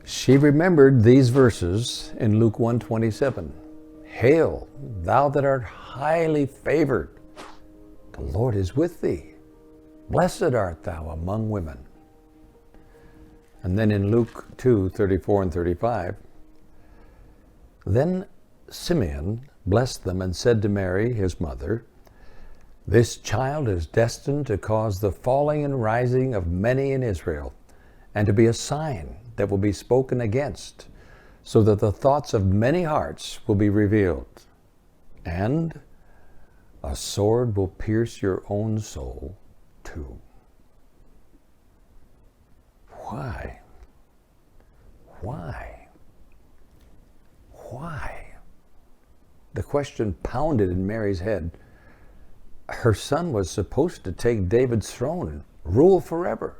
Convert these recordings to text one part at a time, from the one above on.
She remembered these verses in Luke 1:27. Hail, thou that art highly favored, the Lord is with thee. Blessed art thou among women. And then in Luke 2:34 and 35, then Simeon blessed them and said to Mary, his mother, this child is destined to cause the falling and rising of many in Israel, and to be a sign that will be spoken against, so that the thoughts of many hearts will be revealed. And a sword will pierce your own soul too. Why? Why? Why? The question pounded in Mary's head. Her son was supposed to take David's throne and rule forever.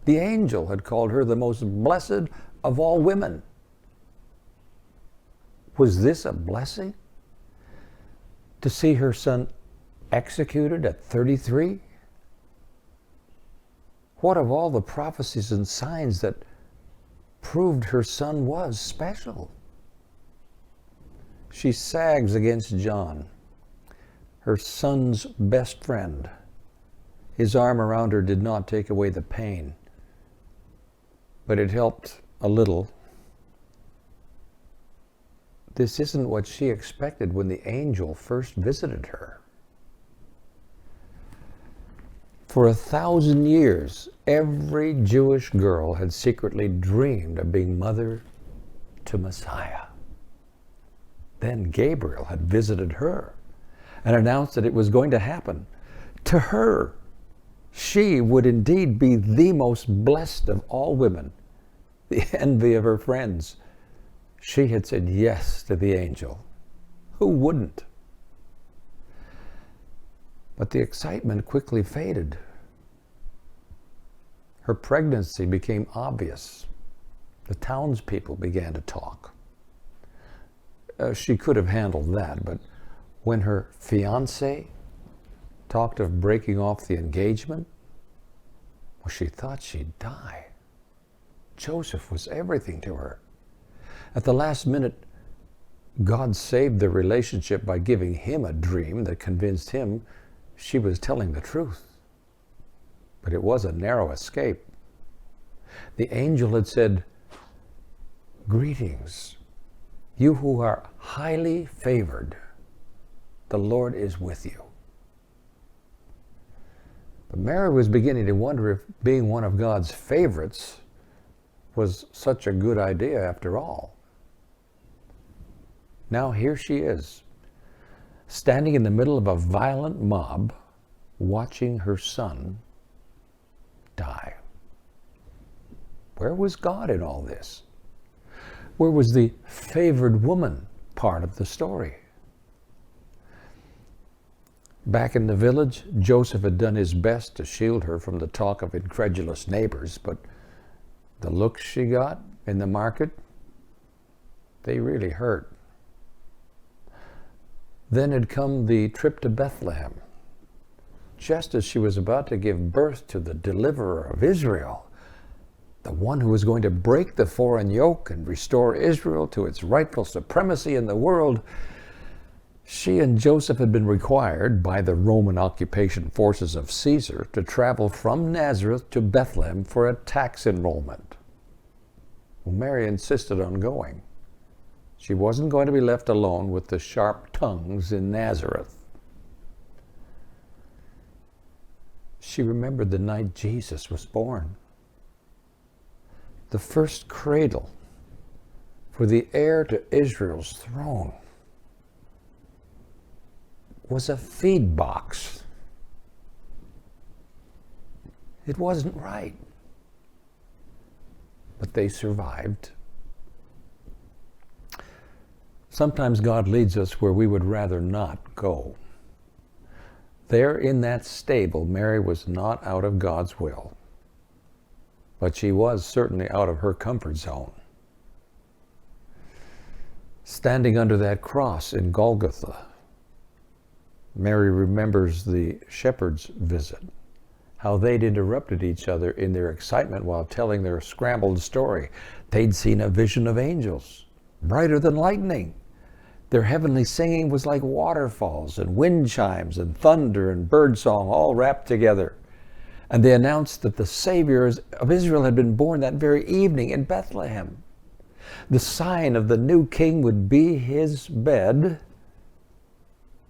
The angel had called her the most blessed of all women. Was this a blessing? To see her son executed at 33? What of all the prophecies and signs that proved her son was special? She sags against John, her son's best friend. His arm around her did not take away the pain, but it helped a little. This isn't what she expected when the angel first visited her. For 1,000 years, every Jewish girl had secretly dreamed of being mother to Messiah. Then Gabriel had visited her and announced that it was going to happen. To her, she would indeed be the most blessed of all women, the envy of her friends. She had said yes to the angel. Who wouldn't? But the excitement quickly faded. Her pregnancy became obvious. The townspeople began to talk. She could have handled that, but when her fiancé talked of breaking off the engagement, well, she thought she'd die. Joseph was everything to her. At the last minute, God saved the relationship by giving him a dream that convinced him she was telling the truth. But it was a narrow escape. The angel had said, greetings, you who are highly favored. The Lord is with you. But Mary was beginning to wonder if being one of God's favorites was such a good idea after all. Now here she is, standing in the middle of a violent mob, watching her son die. Where was God in all this? Where was the favored woman part of the story? Back in the village, Joseph had done his best to shield her from the talk of incredulous neighbors, but the looks she got in the market, they really hurt. Then had come the trip to Bethlehem, just as she was about to give birth to the deliverer of Israel, the one who was going to break the foreign yoke and restore Israel to its rightful supremacy in the world. She and Joseph had been required by the Roman occupation forces of Caesar to travel from Nazareth to Bethlehem for a tax enrollment. Well, Mary insisted on going. She wasn't going to be left alone with the sharp tongues in Nazareth. She remembered the night Jesus was born. The first cradle for the heir to Israel's throne was a feed box. It wasn't right. But they survived. Sometimes God leads us where we would rather not go. There in that stable, Mary was not out of God's will, but she was certainly out of her comfort zone. Standing under that cross in Golgotha, Mary remembers the shepherd's visit how they'd interrupted each other in their excitement while telling their scrambled story. They'd seen a vision of angels, brighter than lightning. Their heavenly singing was like waterfalls and wind chimes and thunder and birdsong all wrapped together. And they announced that the Savior of Israel had been born that very evening in Bethlehem. The sign of the new king would be his bed,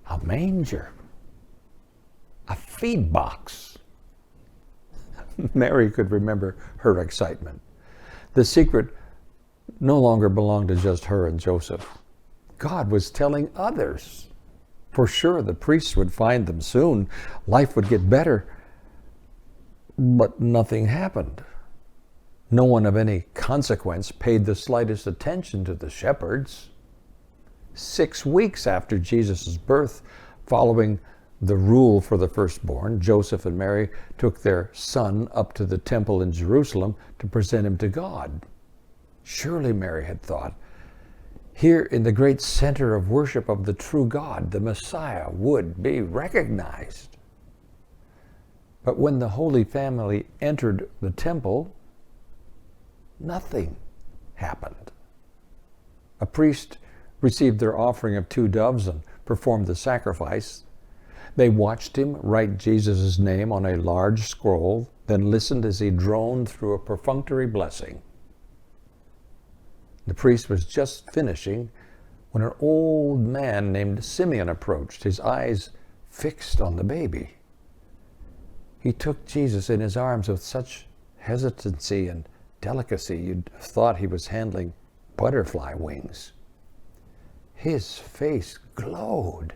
a manger, a feed box. Mary could remember her excitement. The secret no longer belonged to just her and Joseph. God was telling others. For sure, the priests would find them soon. Life would get better. But nothing happened. No one of any consequence paid the slightest attention to the shepherds. 6 weeks after Jesus' birth, following the rule for the firstborn, Joseph and Mary took their son up to the temple in Jerusalem to present him to God. Surely, Mary had thought, here in the great center of worship of the true God, the Messiah would be recognized. But when the Holy Family entered the temple, nothing happened. A priest received their offering of 2 doves and performed the sacrifice. They watched him write Jesus' name on a large scroll, then listened as he droned through a perfunctory blessing. The priest was just finishing when an old man named Simeon approached, his eyes fixed on the baby. He took Jesus in his arms with such hesitancy and delicacy you'd have thought he was handling butterfly wings. His face glowed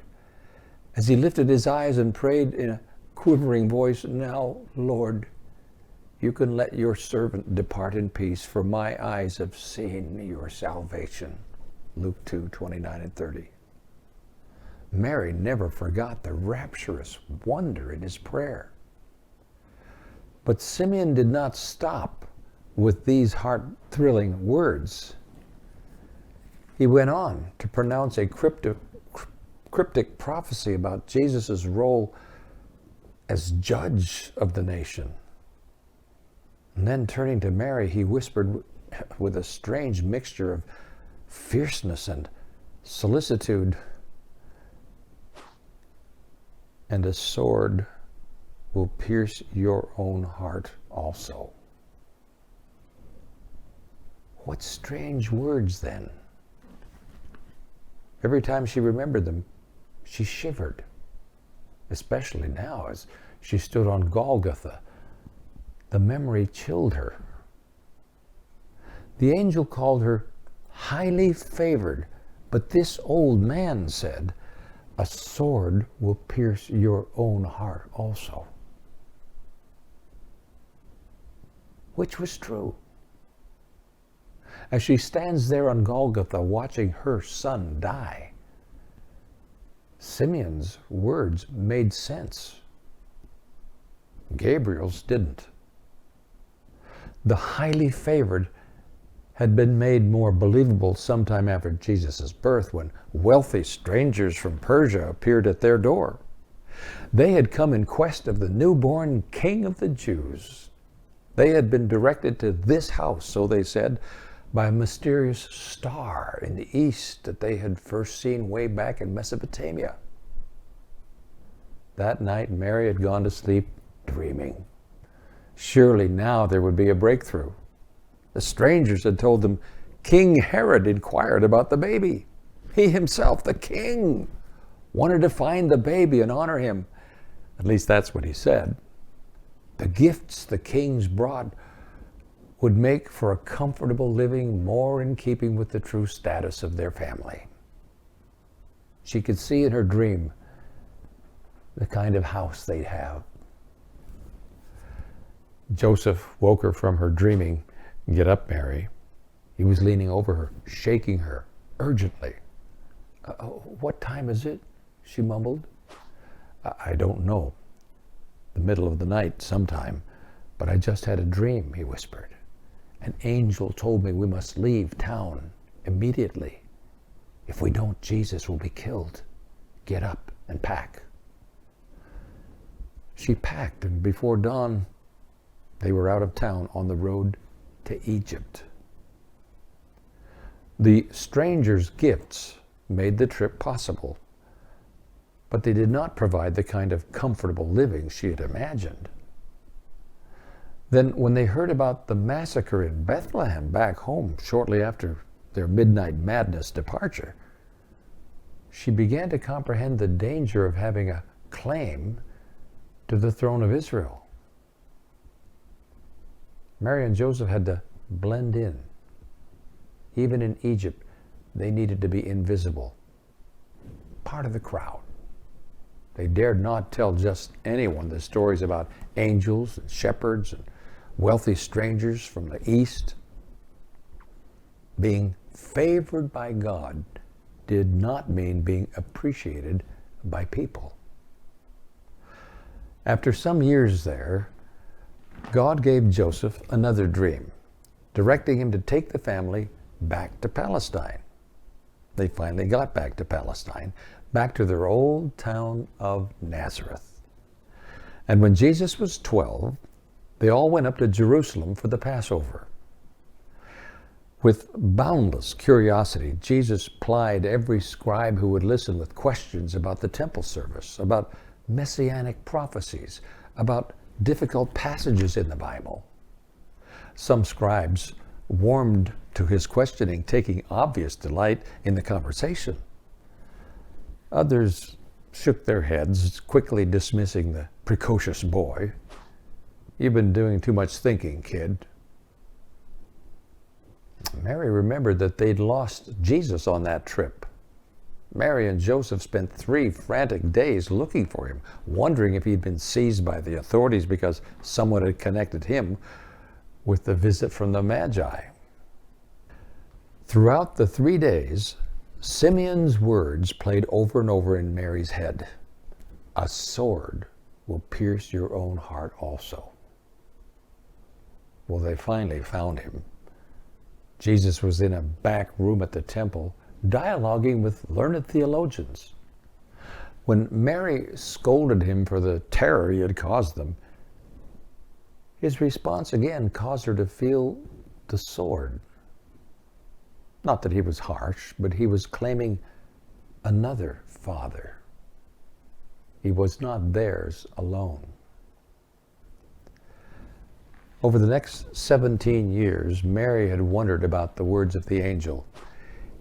as he lifted his eyes and prayed in a quivering voice, "Now, Lord, you can let your servant depart in peace, for my eyes have seen your salvation." Luke 2:29 and 30. Mary never forgot the rapturous wonder in his prayer. But Simeon did not stop with these heart-thrilling words. He went on to pronounce a cryptic prophecy about Jesus' role as judge of the nation. And then turning to Mary, he whispered with a strange mixture of fierceness and solicitude, "And a sword will pierce your own heart also." What strange words then. Every time she remembered them, she shivered, especially now as she stood on Golgotha. The memory chilled her. The angel called her highly favored, but this old man said, "A sword will pierce your own heart also." Which was true? As she stands there on Golgotha watching her son die, Simeon's words made sense. Gabriel's didn't. The highly favored had been made more believable sometime after Jesus' birth, when wealthy strangers from Persia appeared at their door. They had come in quest of the newborn King of the Jews. They had been directed to this house, so they said, by a mysterious star in the east that they had first seen way back in Mesopotamia. That night, Mary had gone to sleep dreaming. Surely now there would be a breakthrough. The strangers had told them King Herod inquired about the baby. He himself, the king, wanted to find the baby and honor him. At least that's what he said. The gifts the kings brought would make for a comfortable living more in keeping with the true status of their family. She could see in her dream the kind of house they'd have. Joseph woke her from her dreaming. "Get up, Mary." He was leaning over her, shaking her urgently. "What time is it?" she mumbled. "I don't know. The middle of the night sometime. But I just had a dream," he whispered. "An angel told me we must leave town immediately. If we don't, Jesus will be killed. Get up and pack." She packed, and before dawn, they were out of town on the road to Egypt. The strangers' gifts made the trip possible, but they did not provide the kind of comfortable living she had imagined. Then, when they heard about the massacre in Bethlehem back home shortly after their midnight madness departure, she began to comprehend the danger of having a claim to the throne of Israel. Mary and Joseph had to blend in. Even in Egypt, they needed to be invisible, part of the crowd. They dared not tell just anyone the stories about angels and shepherds and wealthy strangers from the east. Being favored by God did not mean being appreciated by people. After some years there, God gave Joseph another dream, directing him to take the family back to Palestine. They finally got back to Palestine, back to their old town of Nazareth. And when Jesus was 12, they all went up to Jerusalem for the Passover. With boundless curiosity, Jesus plied every scribe who would listen with questions about the temple service, about messianic prophecies, about difficult passages in the Bible. Some scribes warmed to his questioning, taking obvious delight in the conversation. Others shook their heads, quickly dismissing the precocious boy. "You've been doing too much thinking, kid." Mary remembered that they'd lost Jesus on that trip. Mary and Joseph spent 3 frantic days looking for him, wondering if he'd been seized by the authorities because someone had connected him with the visit from the Magi. Throughout the 3 days, Simeon's words played over and over in Mary's head. "A sword will pierce your own heart also." Well, they finally found him. Jesus was in a back room at the temple, dialoguing with learned theologians. When Mary scolded him for the terror he had caused them, his response again caused her to feel the sword. Not that he was harsh, but he was claiming another father. He was not theirs alone. Over the next 17 years, Mary had wondered about the words of the angel.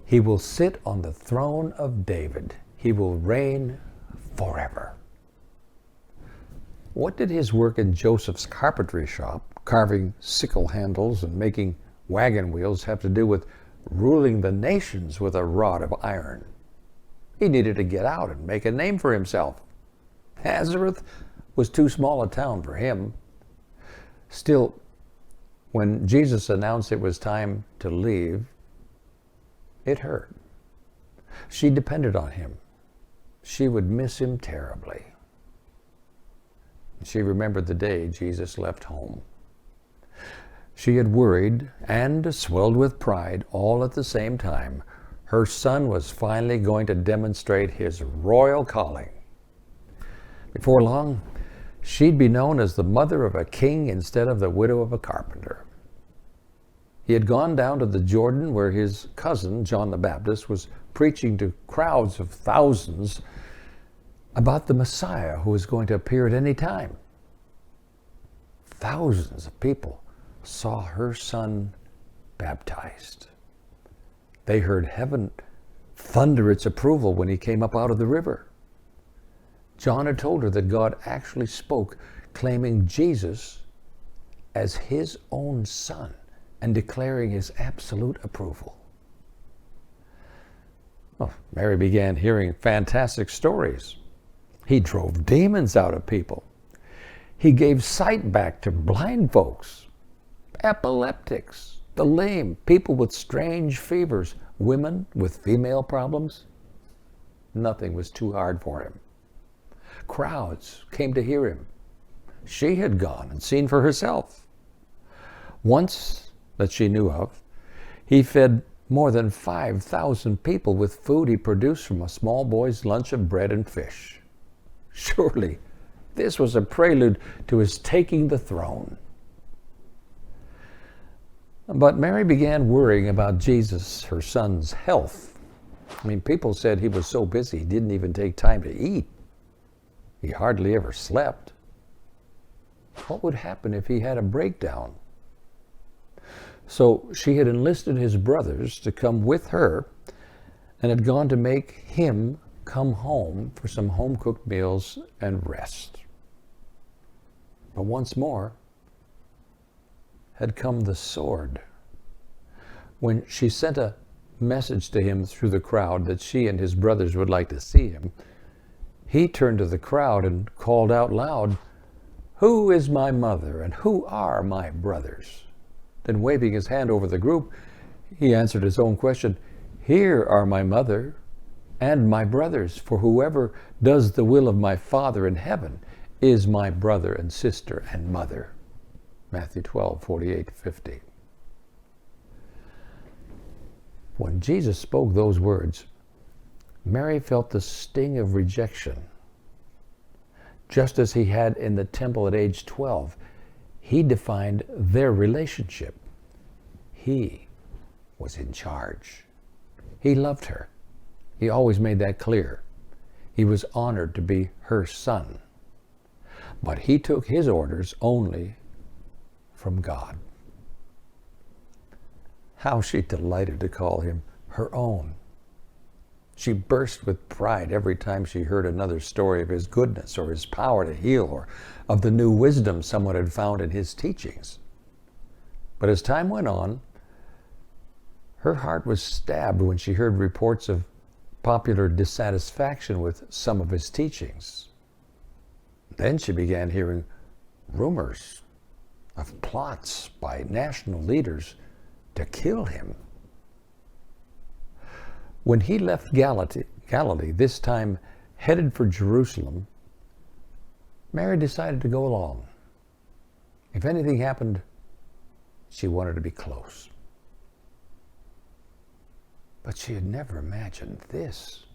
"He will sit on the throne of David. He will reign forever." What did his work in Joseph's carpentry shop, carving sickle handles and making wagon wheels, have to do with ruling the nations with a rod of iron? He needed to get out and make a name for himself. Nazareth was too small a town for him. Still, when Jesus announced it was time to leave, it hurt. She depended on him. She would miss him terribly. She remembered the day Jesus left home. She had worried and swelled with pride all at the same time. Her son was finally going to demonstrate his royal calling. Before long, she'd be known as the mother of a king instead of the widow of a carpenter. He had gone down to the Jordan where his cousin, John the Baptist, was preaching to crowds of thousands about the Messiah who was going to appear at any time. Thousands of people saw her son baptized. They heard heaven thunder its approval when he came up out of the river. John had told her that God actually spoke, claiming Jesus as his own son and declaring his absolute approval. Well, Mary began hearing fantastic stories. He drove demons out of people. He gave sight back to blind folks, epileptics, the lame, people with strange fevers, women with female problems. Nothing was too hard for him. Crowds came to hear him. She had gone and seen for herself. Once, that she knew of, he fed more than 5,000 people with food he produced from a small boy's lunch of bread and fish. Surely this was a prelude to his taking the throne. But Mary began worrying about Jesus, her son's health. I mean, people said he was so busy he didn't even take time to eat. He hardly ever slept. What would happen if he had a breakdown? So she had enlisted his brothers to come with her and had gone to make him come home for some home-cooked meals and rest. But once more had come the sword. When she sent a message to him through the crowd that she and his brothers would like to see him, he turned to the crowd and called out loud, "Who is my mother and who are my brothers?" Then waving his hand over the group, he answered his own question, "Here are my mother and my brothers, for whoever does the will of my Father in heaven is my brother and sister and mother." Matthew 12:48-50. When Jesus spoke those words, Mary felt the sting of rejection. Just as he had in the temple at age 12, he defined their relationship. He was in charge. He loved her. He always made that clear. He was honored to be her son. But he took his orders only from God. How she delighted to call him her own. She burst with pride every time she heard another story of his goodness or his power to heal or of the new wisdom someone had found in his teachings. But as time went on, her heart was stabbed when she heard reports of popular dissatisfaction with some of his teachings. Then she began hearing rumors of plots by national leaders to kill him. When he left Galilee, this time headed for Jerusalem, Mary decided to go along. If anything happened, she wanted to be close. But she had never imagined this.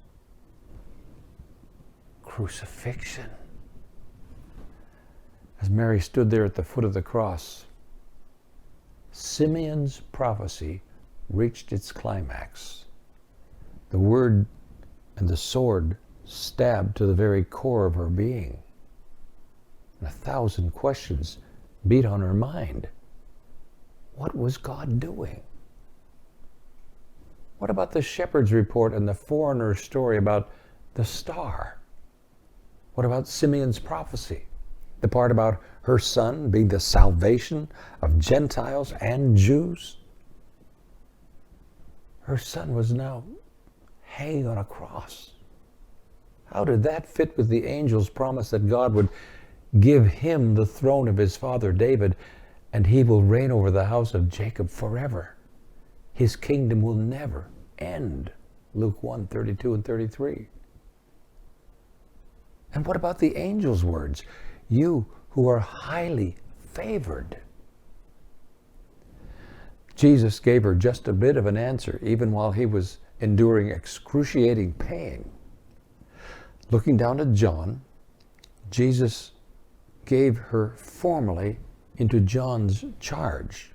Crucifixion. As Mary stood there at the foot of the cross, Simeon's prophecy reached its climax. The word and the sword stabbed to the very core of her being. And 1,000 questions beat on her mind. What was God doing? What about the shepherd's report and the foreigner's story about the star? What about Simeon's prophecy? The part about her son being the salvation of Gentiles and Jews? Her son was now hanging on a cross. How did that fit with the angel's promise that God would give him the throne of his father David, and he will reign over the house of Jacob forever? His kingdom will never end. Luke 1:32-33. And what about the angel's words? You who are highly favored. Jesus gave her just a bit of an answer, even while he was enduring excruciating pain. Looking down at John, Jesus gave her formally into John's charge.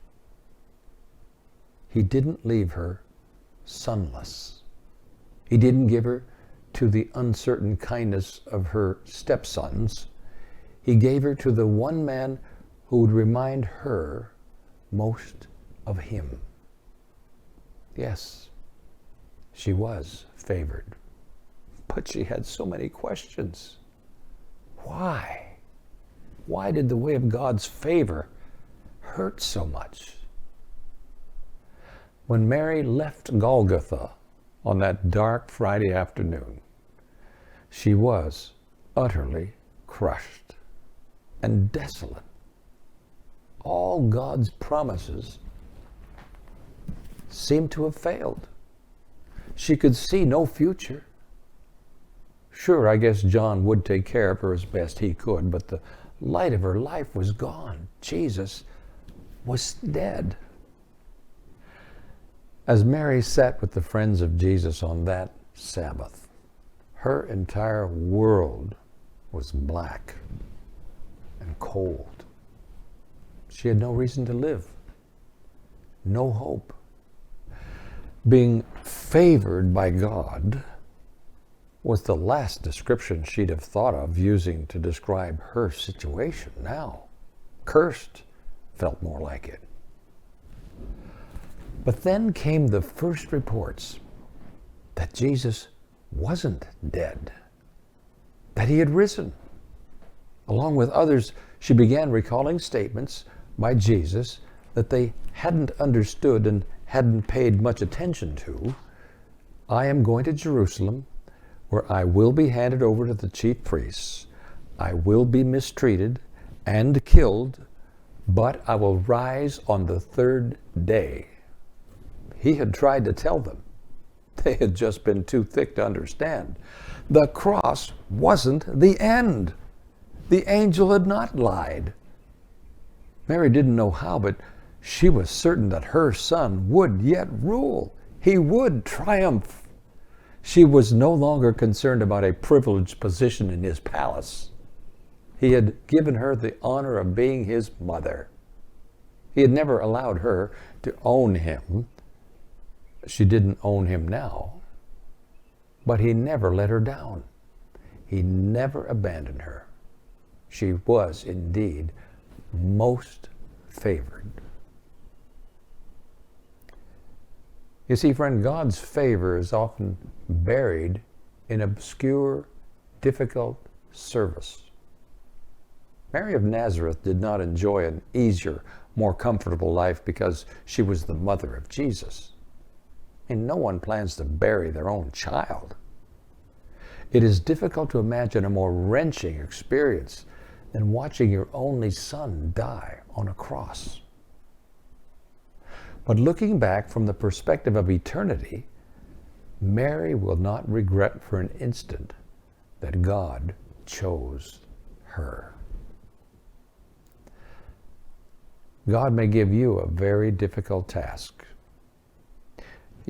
He didn't leave her sonless. He didn't give her to the uncertain kindness of her stepsons. He gave her to the one man who would remind her most of him. Yes, she was favored, but she had so many questions. Why? Why did the way of God's favor hurt so much? When Mary left Golgotha on that dark Friday afternoon, she was utterly crushed and desolate. All God's promises seemed to have failed. She could see no future. Sure, I guess John would take care of her as best he could, but the light of her life was gone. Jesus was dead. As Mary sat with the friends of Jesus on that Sabbath, her entire world was black. and cold. She had no reason to live, no hope. Being favored by God was the last description she'd have thought of using to describe her situation now. Cursed felt more like it. But then came the first reports that Jesus wasn't dead, that he had risen. Along with others, she began recalling statements by Jesus that they hadn't understood and hadn't paid much attention to. I am going to Jerusalem, where I will be handed over to the chief priests. I will be mistreated and killed, but I will rise on the third day. He had tried to tell them. They had just been too thick to understand. The cross wasn't the end. The angel had not lied. Mary didn't know how, but she was certain that her son would yet rule. He would triumph. She was no longer concerned about a privileged position in his palace. He had given her the honor of being his mother. He had never allowed her to own him. She didn't own him now, but he never let her down. He never abandoned her. She was indeed most favored. You see, friend, God's favor is often buried in obscure, difficult service. Mary of Nazareth did not enjoy an easier, more comfortable life because she was the mother of Jesus. And no one plans to bury their own child. It is difficult to imagine a more wrenching experience than watching your only son die on a cross. But looking back from the perspective of eternity, Mary will not regret for an instant that God chose her. God may give you a very difficult task.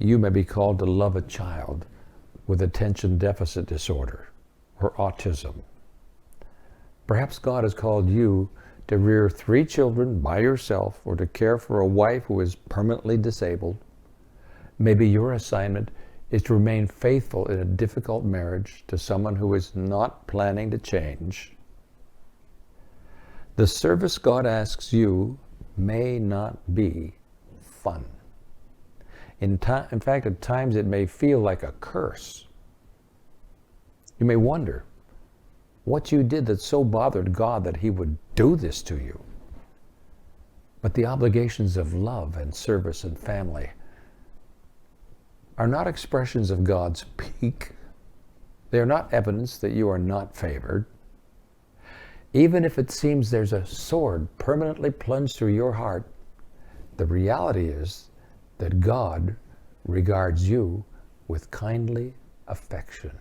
You may be called to love a child with attention deficit disorder or autism. Perhaps God has called you to rear 3 children by yourself or to care for a wife who is permanently disabled. Maybe your assignment is to remain faithful in a difficult marriage to someone who is not planning to change. The service God asks you may not be fun. In fact, at times it may feel like a curse. You may wonder what you did that so bothered God that he would do this to you. But the obligations of love and service and family are not expressions of God's pique. They are not evidence that you are not favored. Even if it seems there's a sword permanently plunged through your heart, the reality is that God regards you with kindly affection.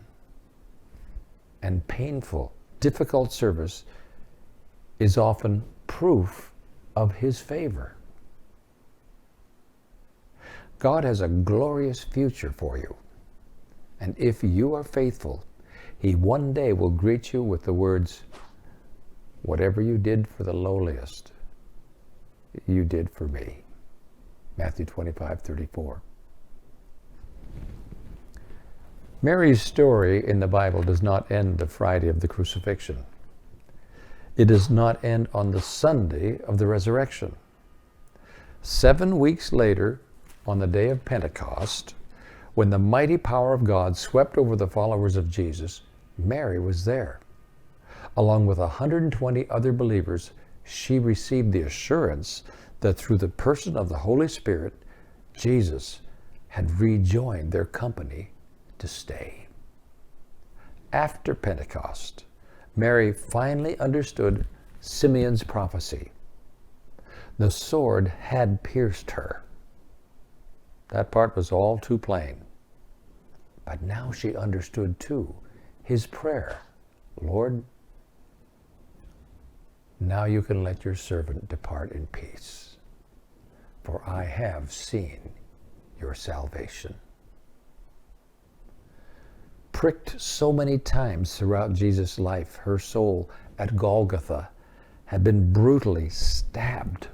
And painful, difficult service is often proof of his favor. God has a glorious future for you. And if you are faithful, he one day will greet you with the words, "Whatever you did for the lowliest, you did for me." Matthew 25:34. Mary's story in the Bible does not end the Friday of the crucifixion. It does not end on the Sunday of the resurrection. 7 weeks later, on the day of Pentecost, when the mighty power of God swept over the followers of Jesus, Mary was there. Along with 120 other believers, she received the assurance that through the person of the Holy Spirit, Jesus had rejoined their company to stay. After Pentecost, Mary finally understood Simeon's prophecy. The sword had pierced her. That part was all too plain. But now she understood too his prayer, "Lord, now you can let your servant depart in peace, for I have seen your salvation." Pricked so many times throughout Jesus' life, her soul at Golgotha had been brutally stabbed.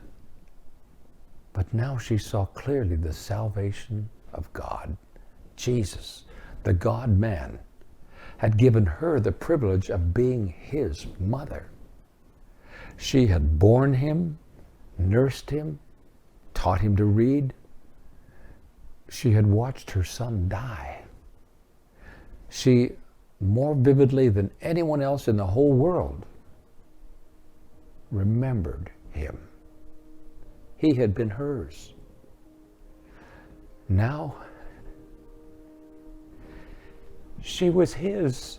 But now she saw clearly the salvation of God. Jesus, the God-man, had given her the privilege of being his mother. She had borne him, nursed him, taught him to read. She had watched her son die. She, more vividly than anyone else in the whole world, remembered him. He had been hers. Now, she was his,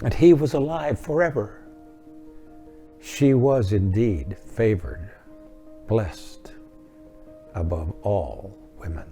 and he was alive forever. She was indeed favored, blessed above all women.